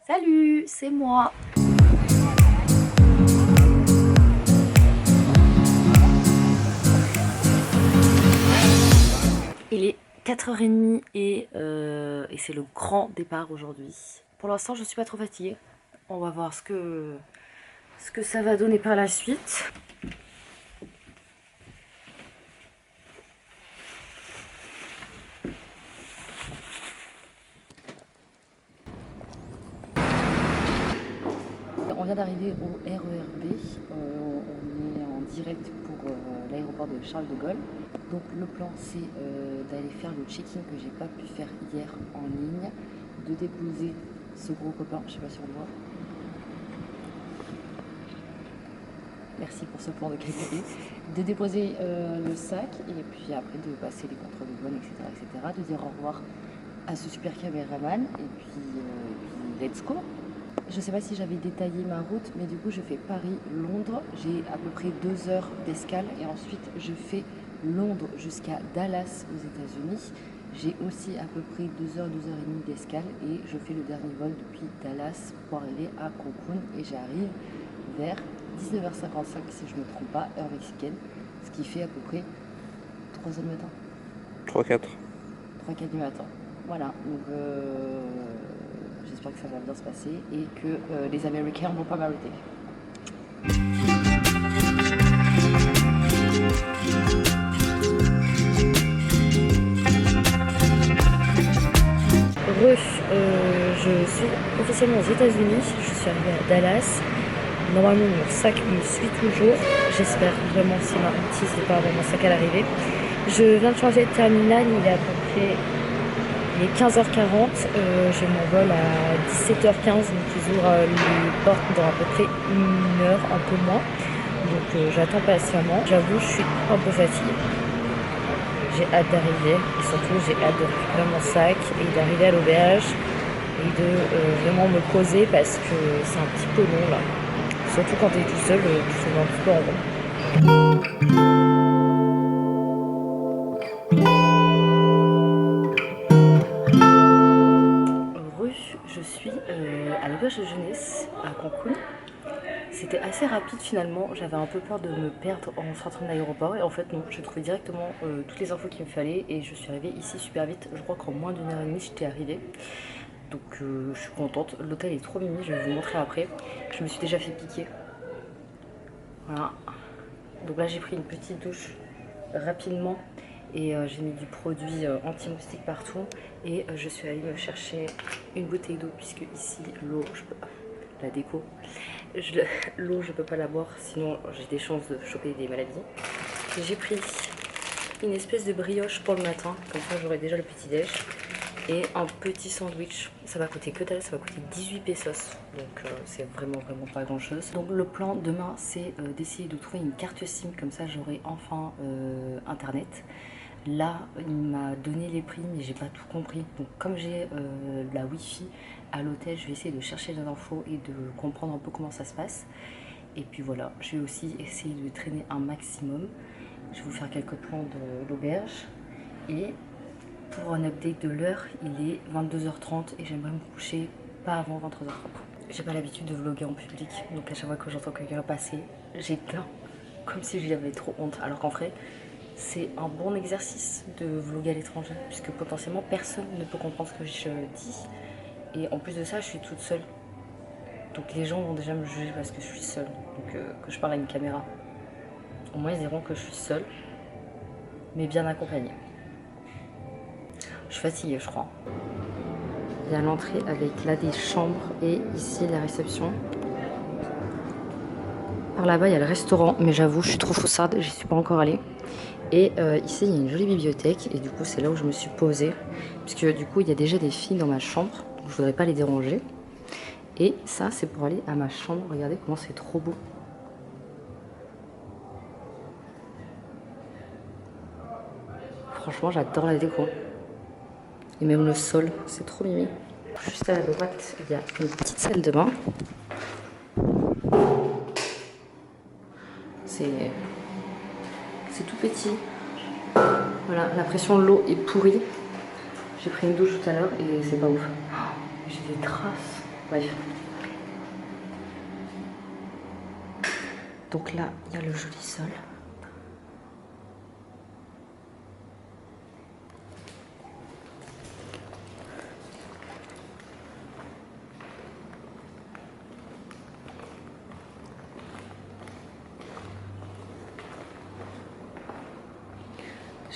Salut, c'est moi. Il est 4h30 et c'est le grand départ aujourd'hui. Pour l'instant, je suis pas trop fatiguée. On va voir ce que ça va donner par la suite. On vient d'arriver au RERB. On est en direct pour l'aéroport de Charles de Gaulle. Donc le plan c'est d'aller faire le check-in que j'ai pas pu faire hier en ligne, de déposer ce gros copain, je sais pas si on le voit. Merci pour ce plan de qualité. De déposer le sac et puis après de passer les contrôles de douane, etc., de dire au revoir à ce super caméraman et puis let's go. Je sais pas si j'avais détaillé ma route, mais du coup je fais Paris-Londres. J'ai à peu près 2 heures d'escale et ensuite je fais Londres jusqu'à Dallas aux États-Unis. J'ai aussi à peu près 2 heures, 2 heures et demie d'escale et je fais le dernier vol depuis Dallas pour arriver à Cancun et j'arrive vers 19h55 si je ne me trompe pas, heure mexicaine, ce qui fait à peu près 3h du matin. 3-4. 3-4 du matin. Voilà, donc j'espère que ça va bien se passer et que les Américains ne vont pas m'arrêter. Je suis officiellement aux États-Unis, je suis arrivée à Dallas. Normalement mon sac me suit toujours, j'espère vraiment, si c'est pas vraiment mon sac à l'arrivée. Je viens de changer de terminal, il est à peu près 15h40, j'ai mon vol à 17h15, donc ils ouvrent les portes dans à peu près 1 heure, un peu moins. Donc j'attends patiemment, j'avoue je suis un peu fatiguée. J'ai hâte d'arriver et surtout j'ai hâte de récupérer mon sac et d'arriver à l'auberge et de vraiment me poser parce que c'est un petit peu long là. Surtout quand tu es tout seul, tu tournes un petit peu en rond. Je suis à l'auberge de jeunesse à Cancun. C'était assez rapide finalement, j'avais un peu peur de me perdre en sortant de l'aéroport et en fait non, j'ai trouvé directement toutes les infos qu'il me fallait et je suis arrivée ici super vite, je crois qu'en moins d'1 heure et demie j'étais arrivée. Donc je suis contente, l'hôtel est trop mimi, je vais vous montrer après. Je me suis déjà fait piquer. Voilà. Donc là j'ai pris une petite douche rapidement et j'ai mis du produit anti-moustique partout et je suis allée me chercher une bouteille d'eau puisque ici l'eau, je peux pas, la déco, l'eau je peux pas la boire sinon j'ai des chances de choper des maladies. J'ai pris une espèce de brioche pour le matin, comme ça j'aurai déjà le petit déj. Et un petit sandwich, ça va coûter que dalle, ça va coûter 18 pesos, donc c'est vraiment pas grand chose. Donc le plan demain c'est d'essayer de trouver une carte SIM, comme ça j'aurai enfin internet. Là il m'a donné les prix mais j'ai pas tout compris, donc comme j'ai la wifi à l'hôtel, je vais essayer de chercher des infos et de comprendre un peu comment ça se passe. Et puis voilà, je vais aussi essayer de traîner un maximum. Je vais vous faire quelques plans de l'auberge et pour un update de l'heure, il est 22h30 et j'aimerais me coucher pas avant 23h30. J'ai pas l'habitude de vlogger en public, donc à chaque fois que j'entends quelqu'un passer, j'éteins comme si j'avais trop honte. Alors qu'en vrai, c'est un bon exercice de vlogger à l'étranger, puisque potentiellement personne ne peut comprendre ce que je dis. Et en plus de ça, je suis toute seule. Donc les gens vont déjà me juger parce que je suis seule, donc que je parle à une caméra. Au moins ils diront que je suis seule, mais bien accompagnée. Je suis fatiguée, je crois. Il y a l'entrée avec là des chambres et ici la réception. Par là-bas, il y a le restaurant, mais j'avoue, je suis trop faussarde, j'y suis pas encore allée. Et ici, il y a une jolie bibliothèque et du coup, c'est là où je me suis posée. Puisque du coup, il y a déjà des filles dans ma chambre, donc je voudrais pas les déranger. Et ça, c'est pour aller à ma chambre. Regardez comment c'est trop beau. Franchement, j'adore la déco. Et même le sol, c'est trop mimi. Juste à la droite, il y a une petite salle de bain. C'est tout petit. Voilà, la pression de l'eau est pourrie. J'ai pris une douche tout à l'heure et c'est pas ouf. J'ai des traces. Bref. Donc là, il y a le joli sol.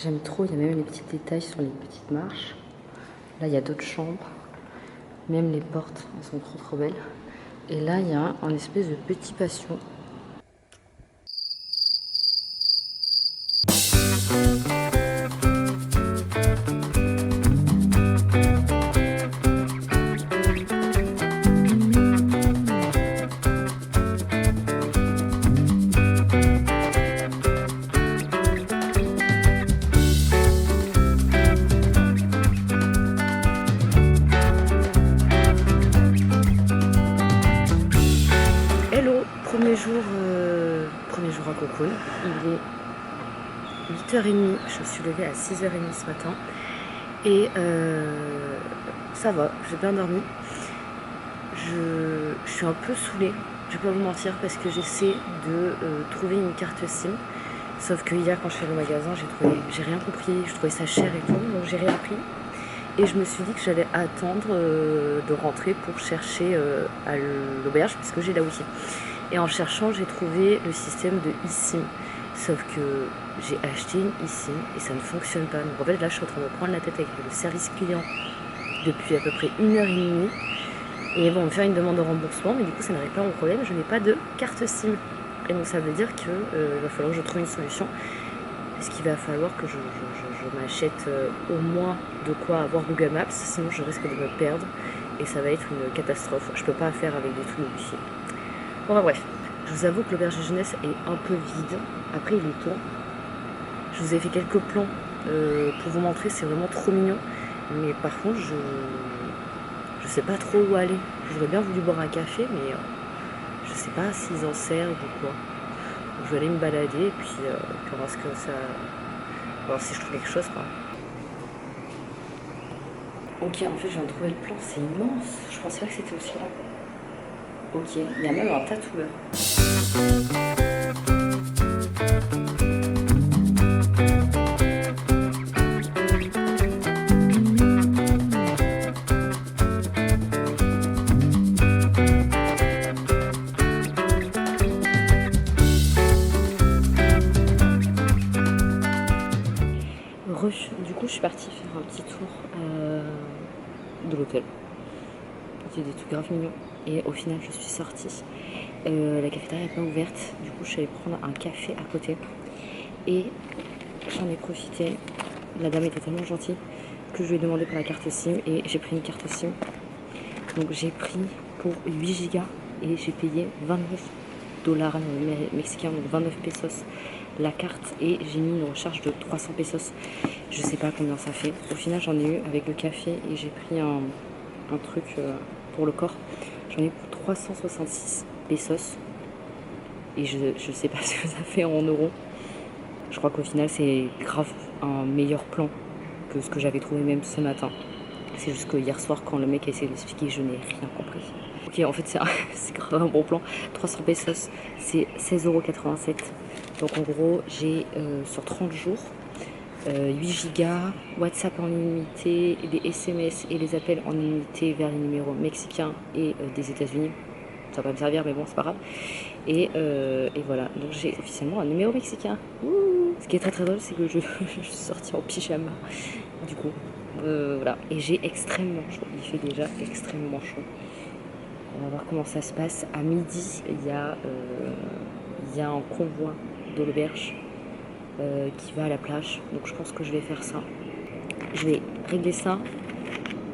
J'aime trop, il y a même les petits détails sur les petites marches. Là, il y a d'autres chambres. Même les portes, elles sont trop belles. Et là, il y a un espèce de petit patio. Premier jour à Cancun, il est 8h30, je suis levée à 6h30 ce matin et ça va, j'ai bien dormi. Je suis un peu saoulée, je vais pas vous mentir, parce que j'essaie de trouver une carte SIM, sauf que hier quand je suis allée au magasin, j'ai rien compris, je trouvais ça cher et tout, donc j'ai rien pris. Et je me suis dit que j'allais attendre de rentrer pour chercher à l'auberge, puisque j'ai la wifi. Et en cherchant, j'ai trouvé le système de eSIM. Sauf que j'ai acheté une eSIM et ça ne fonctionne pas. Donc en fait, là, je suis en train de me prendre la tête avec le service client depuis à peu près 1h30. Et ils vont me faire une demande de remboursement, mais du coup, ça ne règle pas mon problème. Je n'ai pas de carte SIM. Et donc, ça veut dire qu'il va falloir que je trouve une solution. Parce qu'il va falloir que je m'achète au moins de quoi avoir Google Maps. Sinon, je risque de me perdre. Et ça va être une catastrophe. Je peux pas faire avec des trucs de wifi. Bon bah bref, je vous avoue que l'auberge de jeunesse est un peu vide. Après il est tôt. Je vous ai fait quelques plans pour vous montrer, c'est vraiment trop mignon. Mais par contre je sais pas trop où aller. J'aurais bien voulu boire un café mais je sais pas s'ils en servent ou quoi. Donc, je vais aller me balader et puis on va voir ce que ça. On va voir si je trouve quelque chose quoi. Ok, en fait je viens de trouver le plan, c'est immense. Je pensais pas que c'était aussi grand. Ok, il y a même un tatoueur. Du coup, je suis partie faire un petit tour de l'hôtel. Il y a des trucs grave mignons. Et au final, je suis sortie. La cafétéria n'est pas ouverte. Du coup, je suis allée prendre un café à côté. Et j'en ai profité. La dame était tellement gentille que je lui ai demandé pour la carte SIM. Et j'ai pris une carte SIM. Donc j'ai pris pour 8 gigas. Et j'ai payé 29$ mexicains. Donc 29 pesos la carte. Et j'ai mis une recharge de 300 pesos. Je sais pas combien ça fait. Au final, j'en ai eu avec le café. Et j'ai pris un truc pour le corps. J'en ai pour 366 pesos. Et je sais pas ce que ça fait en euros. Je crois qu'au final, c'est grave un meilleur plan que ce que j'avais trouvé même ce matin. C'est juste que hier soir, quand le mec a essayé de l'expliquer, je n'ai rien compris. Ok, en fait, c'est grave un bon plan. 300 pesos, c'est 16,87 €. Donc en gros, j'ai sur 30 jours 8 gigas, WhatsApp en illimité, des SMS et les appels en illimité vers les numéros mexicains et des États-Unis. Ça va pas me servir, mais bon, c'est pas grave. Et voilà, donc j'ai officiellement un numéro mexicain. Ouh. Ce qui est très drôle, c'est que je suis sortie en pyjama. Du coup, voilà. Et j'ai extrêmement chaud. Il fait déjà extrêmement chaud. On va voir comment ça se passe. À midi, il y a un convoi de l'auberge qui va à la plage. Donc je pense que je vais faire ça. Je vais régler ça,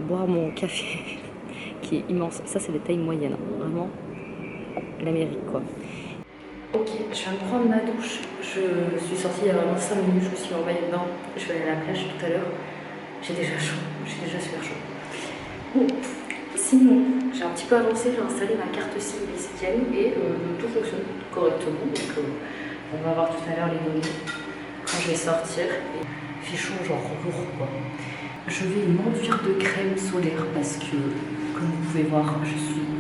boire mon café qui est immense. Ça, c'est des tailles moyennes. Vraiment, l'Amérique, quoi. Ok, je viens de prendre ma douche. Je suis sortie il y a vraiment 5 minutes. Je me suis envoyée dedans. Je vais aller à la plage tout à l'heure. J'ai déjà chaud. J'ai déjà super chaud. Bon, sinon, j'ai un petit peu avancé. J'ai installé ma carte SIM mexicaine et tout fonctionne correctement. Donc, on va voir tout à l'heure les données quand je vais sortir. Et il fait chaud, genre lourd, quoi. Je vais m'enduire de crème solaire parce que, comme vous pouvez voir, je suis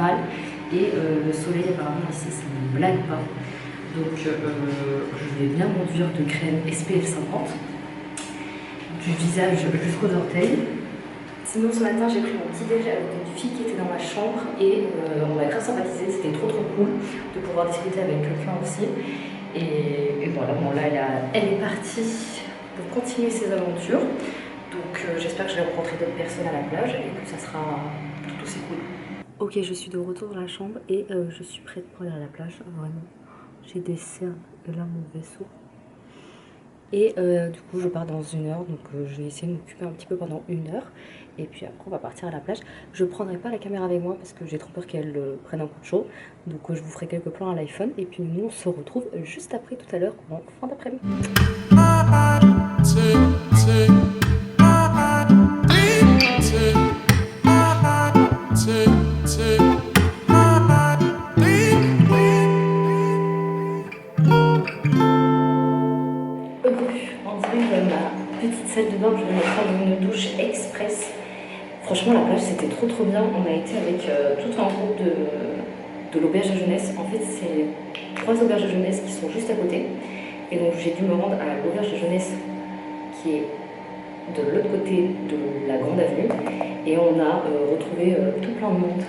principal. Et le soleil apparemment ici ça ne blague pas. Donc je vais bien m'enduire de crème SPF 50 du visage jusqu'aux orteils. Sinon ce matin j'ai pris mon petit déj avec une fille qui était dans ma chambre et on a grave sympathisé, c'était trop cool de pouvoir discuter avec quelqu'un aussi. Et voilà, bon là elle est partie pour continuer ses aventures. Donc j'espère que je vais rencontrer d'autres personnes à la plage et que ça sera tout aussi cool. Ok, je suis de retour dans la chambre et je suis prête pour aller à la plage, vraiment. J'ai des cernes et là mon vaisseau. Et du coup je pars dans 1 heure, donc je vais essayer de m'occuper un petit peu pendant 1 heure. Et puis après on va partir à la plage. Je prendrai pas la caméra avec moi parce que j'ai trop peur qu'elle prenne un coup de chaud. Donc je vous ferai quelques plans à l'iPhone. Et puis nous on se retrouve juste après tout à l'heure en fin d'après-midi. On dirait que ma petite salle de bain, je vais me prendre une douche express. Franchement, la plage, c'était trop bien. On a été avec tout un groupe de l'auberge de jeunesse. En fait, c'est 3 auberges de jeunesse qui sont juste à côté. Et donc, j'ai dû me rendre à l'auberge de jeunesse qui est de l'autre côté de la grande avenue. Et on a retrouvé tout plein de monde.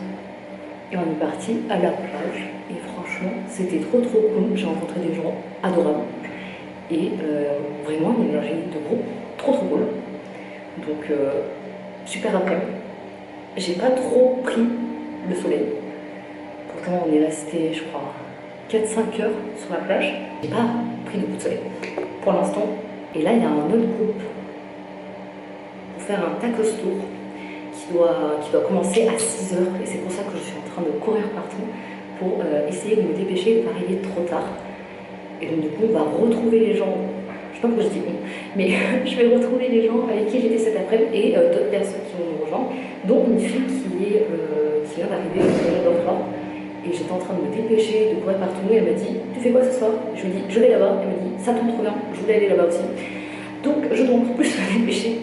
Et on est parti à la plage. Et franchement, c'était trop cool. J'ai rencontré des gens adorables. Et vraiment une énergie de groupe trop cool. Donc super après-midi. J'ai pas trop pris le soleil. Pourtant on est resté je crois 4-5 heures sur la plage. J'ai pas pris de coup de soleil pour l'instant. Et là il y a un autre groupe pour faire un tacos tour qui doit commencer à 6 heures. Et c'est pour ça que je suis en train de courir partout pour essayer de me dépêcher et de ne pas arriver trop tard. Et donc du coup on va retrouver les gens, je sais pas pourquoi je dis on, mais je vais retrouver les gens avec qui j'étais cet après-midi et d'autres personnes qui vont nous rejoindre, dont une fille qui vient d'arriver au l'endroit. Et j'étais en train de me dépêcher, de courir partout et elle m'a dit tu fais quoi ce soir? Je lui ai dit je vais là-bas, elle m'a dit ça tombe trop bien, je voulais aller là-bas aussi. Donc je dois encore plus me dépêcher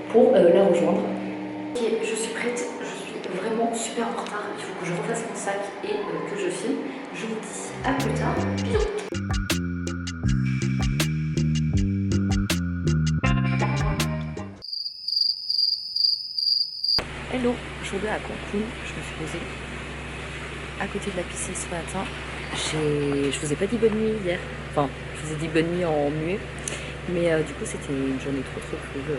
pour la rejoindre. Ok, je suis prête, je suis vraiment super en retard, il faut que je refasse mon sac et que je filme. Je vous dis à plus tard, bisous. Hello, aujourd'hui à Cancun, je me suis posée à côté de la piscine ce matin. Je vous ai pas dit bonne nuit hier, enfin je vous ai dit bonne nuit en muet, mais du coup c'était une journée trop cool.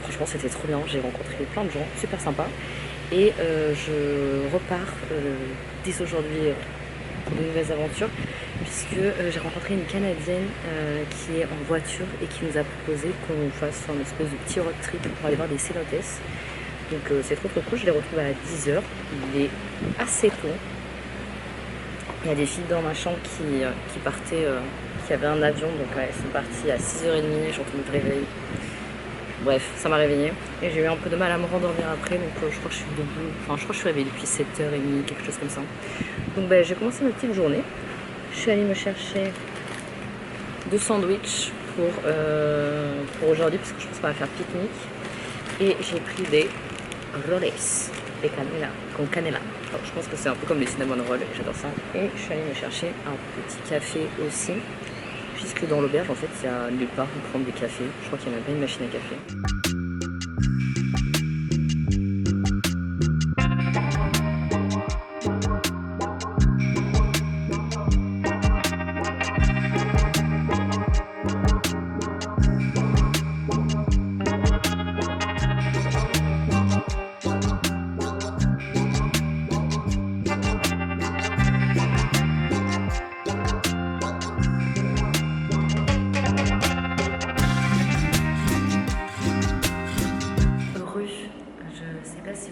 Franchement c'était trop bien, j'ai rencontré plein de gens, super sympa. Et je repars dès aujourd'hui pour de nouvelles aventures, puisque j'ai rencontré une Canadienne qui est en voiture et qui nous a proposé qu'on fasse un espèce de petit road trip pour aller voir des célotes. Donc c'est trop cool, je les retrouve à 10 h, il est assez tôt. Il y a des filles dans ma chambre qui partaient, qui avaient un avion, donc elles sont parties à 6h30, j'ai entendu le réveil. Bref, ça m'a réveillée et j'ai eu un peu de mal à me rendormir après, donc je crois que je suis debout, enfin je crois que je suis réveillée depuis 7h30, quelque chose comme ça. Donc j'ai commencé ma petite journée, je suis allée me chercher 2 sandwichs pour aujourd'hui, parce que je pense qu'on va faire pique-nique. Et j'ai pris des roles de canela, con canela. Alors, je pense que c'est un peu comme les cinnamon rolls, j'adore ça. Et je suis allée me chercher un petit café aussi, puisque dans l'auberge en fait il y a nulle part où prendre des cafés. Je crois qu'il n'y a même pas une machine à café.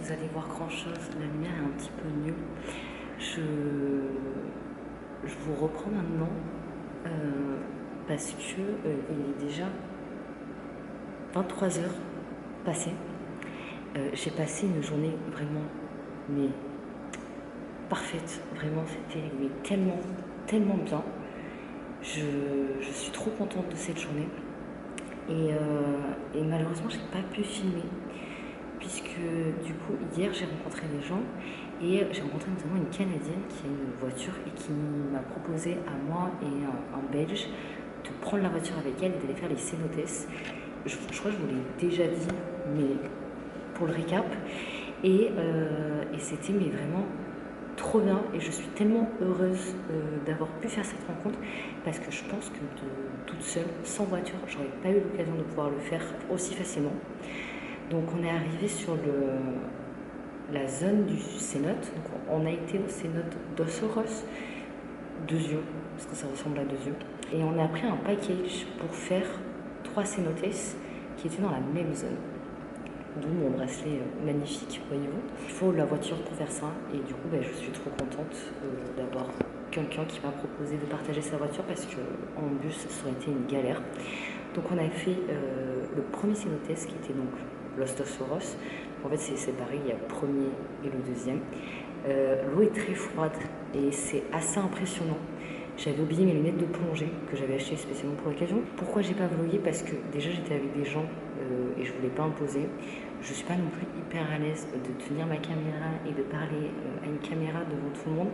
Vous allez voir grand chose, la lumière est un petit peu nulle. Je vous reprends maintenant parce que il est déjà 23 heures passées. J'ai passé une journée vraiment parfaite, vraiment c'était tellement bien. Je suis trop contente de cette journée et malheureusement j'ai pas pu filmer. puisque du coup hier j'ai rencontré des gens et j'ai rencontré notamment une Canadienne qui a une voiture et qui m'a proposé à moi et un Belge de prendre la voiture avec elle et d'aller faire les cénotes. Je crois que je vous l'ai déjà dit, mais pour le récap. Et c'était mais vraiment trop bien et je suis tellement heureuse d'avoir pu faire cette rencontre parce que je pense que toute seule, sans voiture, j'aurais pas eu l'occasion de pouvoir le faire aussi facilement. Donc on est arrivé sur la zone du cénote. Donc on a été au cénote dos Oros, 2 yeux, parce que ça ressemble à 2 yeux. Et on a pris un package pour faire 3 cénotes qui étaient dans la même zone. D'où mon bracelet magnifique, voyez-vous. Il faut la voiture pour faire ça et du coup je suis trop contente d'avoir quelqu'un qui m'a proposé de partager sa voiture parce qu'en bus ça aurait été une galère. Donc on a fait le premier cénote qui était donc Los dos Oros. En fait c'est séparé, il y a le premier et le deuxième. L'eau est très froide et c'est assez impressionnant. J'avais oublié mes lunettes de plongée que j'avais achetées spécialement pour l'occasion. Pourquoi j'ai pas vlogué? Parce que déjà j'étais avec des gens et je voulais pas imposer. Je suis pas non plus hyper à l'aise de tenir ma caméra et de parler à une caméra devant tout le monde.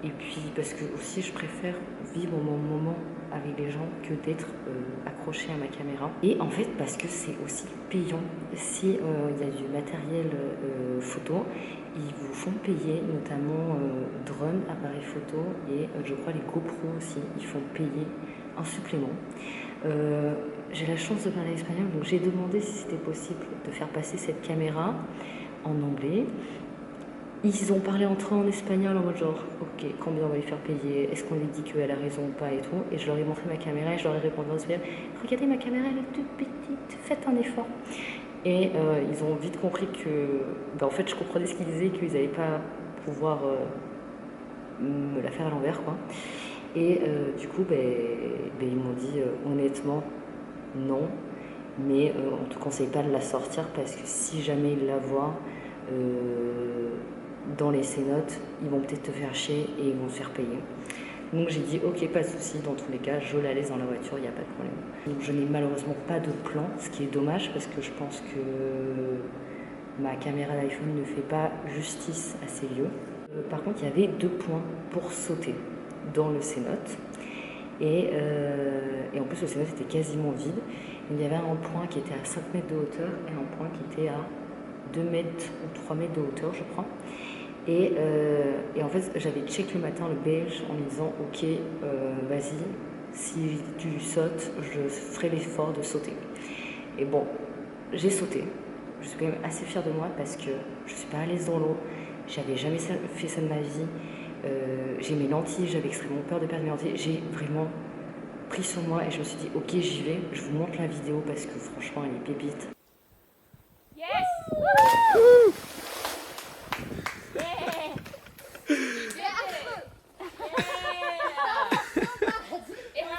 Et puis parce que aussi je préfère vivre mon moment avec les gens que d'être accrochée à ma caméra. Et en fait parce que c'est aussi payant. Si il y a du matériel photo, ils vous font payer, notamment drone, appareil photo et je crois les GoPro aussi, ils font payer un supplément. J'ai la chance de parler espagnol, donc j'ai demandé si c'était possible de faire passer cette caméra en anglais. Ils ont parlé entre eux en espagnol en mode genre, ok, combien on va lui faire payer, est-ce qu'on lui dit qu'elle a raison ou pas et tout. Et je leur ai montré ma caméra et je leur ai répondu en espagnol, regardez ma caméra elle est toute petite, faites un effort. Et ils ont vite compris que, en fait je comprenais ce qu'ils disaient, qu'ils n'allaient pas pouvoir me la faire à l'envers quoi. Et du coup ils m'ont dit honnêtement non, mais on ne te conseille pas de la sortir parce que si jamais ils la voient dans les cénotes, ils vont peut-être te faire chier et ils vont se faire payer. Donc j'ai dit ok, pas de souci, dans tous les cas je la laisse dans la voiture, il n'y a pas de problème. Donc je n'ai malheureusement pas de plan, ce qui est dommage parce que je pense que ma caméra d'iPhone ne fait pas justice à ces lieux. Par contre il y avait 2 points pour sauter dans le cénote et en plus le cénote était quasiment vide. Il y avait un point qui était à 5 mètres de hauteur et un point qui était à 2 mètres ou 3 mètres de hauteur je crois. Et en fait j'avais check le matin le Belge en me disant ok vas-y, si tu sautes je ferai l'effort de sauter. Et bon, j'ai sauté. Je suis quand même assez fière de moi parce que je suis pas à l'aise dans l'eau, j'avais jamais fait ça de ma vie. J'ai mes lentilles, j'avais extrêmement peur de perdre mes lentilles. J'ai vraiment pris sur moi et je me suis dit ok j'y vais, je vous montre la vidéo parce que franchement elle est pépite.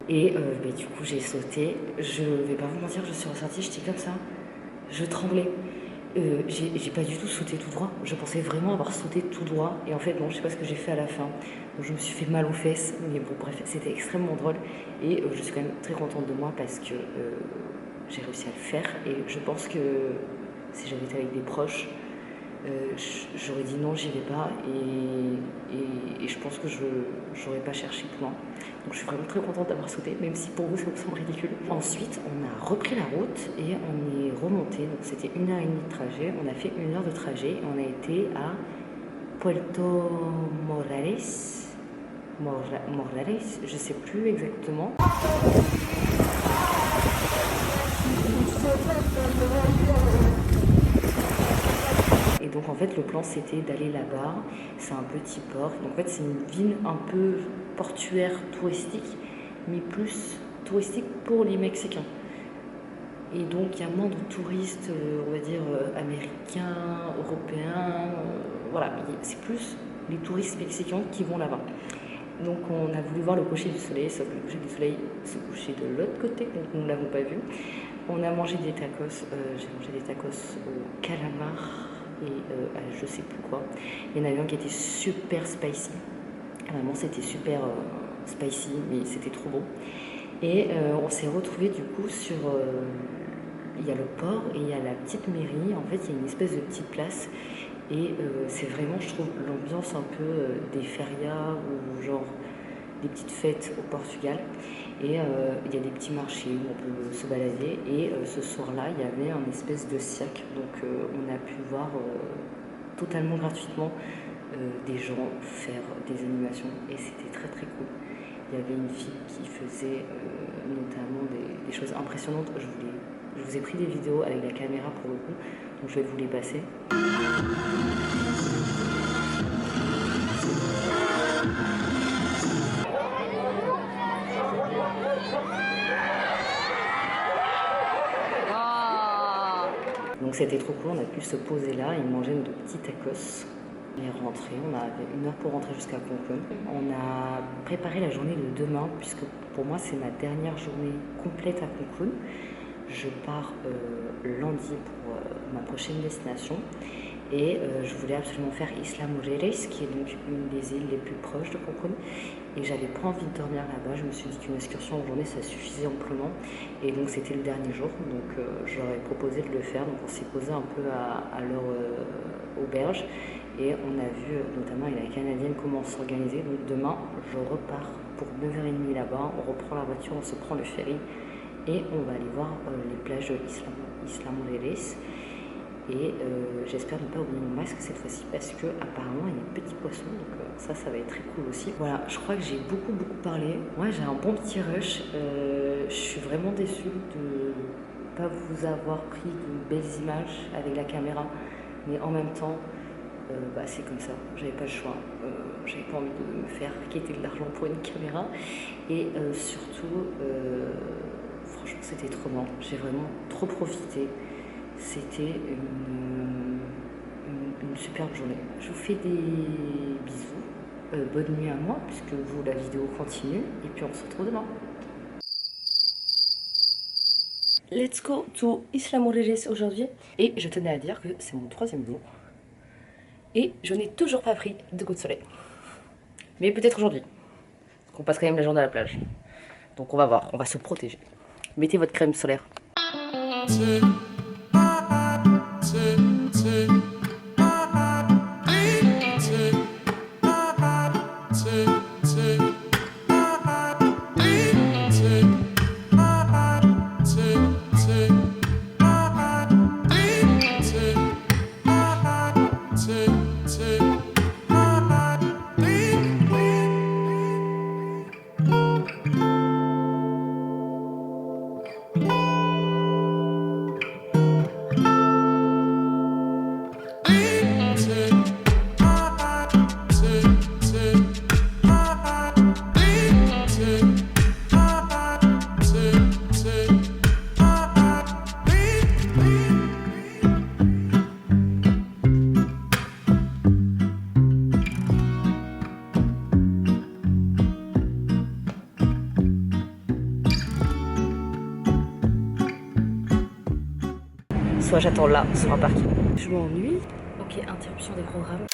Et du coup j'ai sauté, je vais pas vous mentir, je suis ressortie, j'étais comme ça, je tremblais. J'ai pas du tout sauté tout droit, je pensais vraiment avoir sauté tout droit et en fait non, je sais pas ce que j'ai fait à la fin. Donc je me suis fait mal aux fesses, mais bon bref, c'était extrêmement drôle et je suis quand même très contente de moi parce que j'ai réussi à le faire et je pense que si j'avais été avec des proches, j'aurais dit non, j'y vais pas et je pense que je n'aurais pas cherché plus loin. Donc je suis vraiment très contente d'avoir sauté, même si pour vous ça me semble ridicule. Ensuite, on a repris la route et on est remonté. Donc c'était 1h30 de trajet. On a fait 1 heure de trajet et on a été à Puerto Morales. Morales, je sais plus exactement. Et donc en fait le plan c'était d'aller là-bas, c'est un petit port, donc en fait c'est une ville un peu portuaire touristique, mais plus touristique pour les Mexicains. Et donc il y a moins de touristes, on va dire américains, européens, voilà, c'est plus les touristes mexicains qui vont là-bas. Donc on a voulu voir le coucher du soleil, sauf que le coucher du soleil se couchait de l'autre côté, donc nous ne l'avons pas vu. On a mangé des tacos, j'ai mangé des tacos au calamar et je sais plus quoi. Il y en avait un qui était super spicy, vraiment c'était super spicy, mais c'était trop bon. Et on s'est retrouvé du coup sur il y a le port et il y a la petite mairie. En fait, il y a une espèce de petite place. Et c'est vraiment, je trouve, l'ambiance un peu des férias ou genre des petites fêtes au Portugal. Et il y a des petits marchés où on peut se balader. Et ce soir-là, il y avait un espèce de cirque. Donc on a pu voir totalement gratuitement des gens faire des animations. Et c'était très très cool. Il y avait une fille qui faisait notamment des choses impressionnantes. Je vous ai pris des vidéos avec la caméra pour le coup, donc je vais vous les passer. Donc c'était trop cool, on a pu se poser là et manger nos petits tacos. On est rentré, on avait 1 heure pour rentrer jusqu'à Cancun. On a préparé la journée de demain, puisque pour moi c'est ma dernière journée complète à Cancun. Je pars lundi pour ma prochaine destination. Et je voulais absolument faire Isla Mujeres, qui est donc une des îles les plus proches de Cancun. Et j'avais pas envie de dormir là-bas, je me suis dit qu'une excursion en journée ça suffisait amplement. Et donc c'était le dernier jour, donc je leur ai proposé de le faire. Donc on s'est posé un peu à leur auberge. Et on a vu notamment avec la Canadienne comment s'organiser. Donc demain je repars pour 9h30 là-bas, on reprend la voiture, on se prend le ferry. Et on va aller voir les plages de Isla Mujeres. Et j'espère ne pas oublier mon masque cette fois-ci parce que apparemment il y a des petits poissons, donc ça va être très cool aussi. Voilà, je crois que j'ai beaucoup parlé. Moi j'ai un bon petit rush. Je suis vraiment déçue de ne pas vous avoir pris de belles images avec la caméra, mais en même temps c'est comme ça, j'avais pas le choix. J'avais pas envie de me faire quitter de l'argent pour une caméra. Et surtout, franchement c'était trop bien, j'ai vraiment trop profité. C'était une superbe journée. Je vous fais des bisous. Bonne nuit à moi, puisque vous, la vidéo continue. Et puis on se retrouve demain. Let's go to Isla Mujeres aujourd'hui. Et je tenais à dire que c'est mon 3e jour. Et je n'ai toujours pas pris de coup de soleil. Mais peut-être aujourd'hui. On passe quand même la journée à la plage. Donc on va voir, on va se protéger. Mettez votre crème solaire. Soit j'attends là, sur un parking. Je m'ennuie. Ok, interruption des programmes.